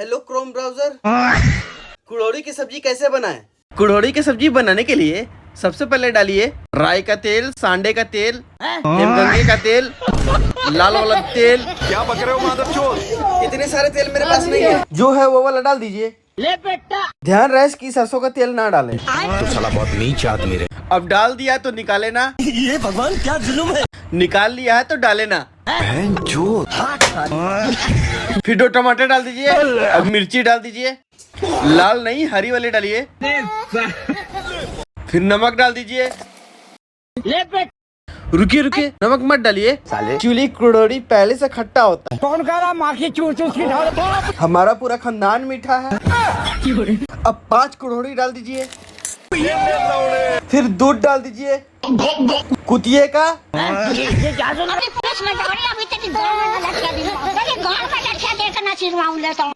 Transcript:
Hello Chrome browser. कुड़ोरी की सब्जी कैसे बनाएं? कुड़ोरी की सब्जी बनाने के लिए सबसे पहले डालिए राई का तेल, सांडे का तेल, हिमगंगे का तेल, लाल वाला तेल। क्या बक रहे हो मादरचोद? इतने सारे तेल मेरे पास नहीं है, जो है वो वाला डाल दीजिए। ले बेटा। ध्यान रहे कि सरसों का तेल ना डालें। तो साला बहुत नीच आदमी रे। अब डाल दिया तो निकाले ना। ये भगवान क्या जुल्म है। निकाल लिया है तो डाले ना। बहनचोद। फिर 2 टमाटर डाल दीजिए। अब मिर्ची डाल दीजिए, लाल नहीं हरी वाली डालिए। फिर नमक डाल दीजिए। ले बेटा। रुकिए रुकिए, नमक मत डालिए। एक्चुअली कुड़ोरी पहले से खट्टा होता है। कौन कह रहा माँ की चूस चूस की ढाल। हमारा पूरा खानदान मीठा है। अब 5 कुड़ोरी डाल दीजिए। फिर दूध डाल दीजिए कुतिये का। ये क्या अभी पुलिस में दौड़ी, अभी तक गाँव में लटका दी, गाँव में लटका देकर ना चिरवाऊं लेता हूँ।